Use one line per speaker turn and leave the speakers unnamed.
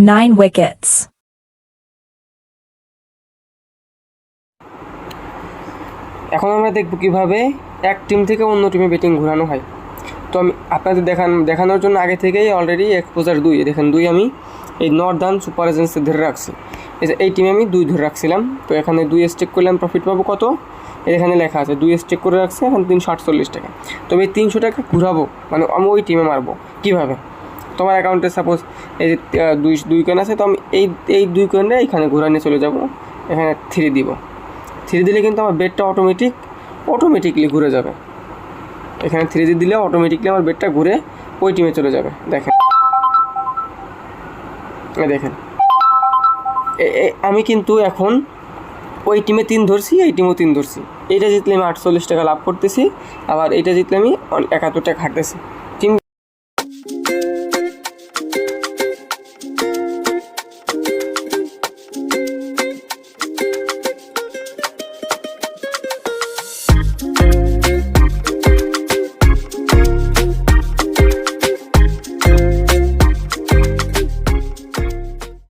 9 wickets.
এখন আমরা দেখব কিভাবে এক টিম থেকে অন্য টিমে ব্যাটিং ঘোরানো হয়। তো আমি আপনাদের দেখানোর জন্য আগে থেকেই অলরেডি এক্সপোজার 2 দেখেন 2 আমি এই নর্দার্ন সুপার এজেন্সি ধরে রাখছি। এই টিমে আমি 2 ধরে রাখছিলাম। তো এখানে 2 স্টেক করলে আমি প্রফিট পাবো কত, এখানে লেখা আছে 2 স্টেক করে রাখছি, এখন 348 টাকা। তো আমি 300 টাকা ঘুরাবো, মানে আমি ওই টিমে মারবো। কীভাবে? তোমার অ্যাকাউন্টে সাপোজ এই যে 2 কয়েন আছে, তো আমি এই 2 কয়েনটা এখানে ঘুরানো চলে যাব, এখানে 3 দিব। 3 দিলে কিন্তু আমার বেডটা অটোমেটিকলি ঘুরে যাবে। এখানে 3 দিলে অটোমেটিকলি আমার বেডটা ঘুরে ওই টিমে চলে যাবে। দেখেন আমি কিন্তু এখন ওই টিমে 3 ধরছি, এই টিমেও 3 ধরছি। এইটা জিতলে আমি 48 টাকা লাভ করতেছি, আবার এইটা জিতলে আমি 71 টাকা হারতেছি।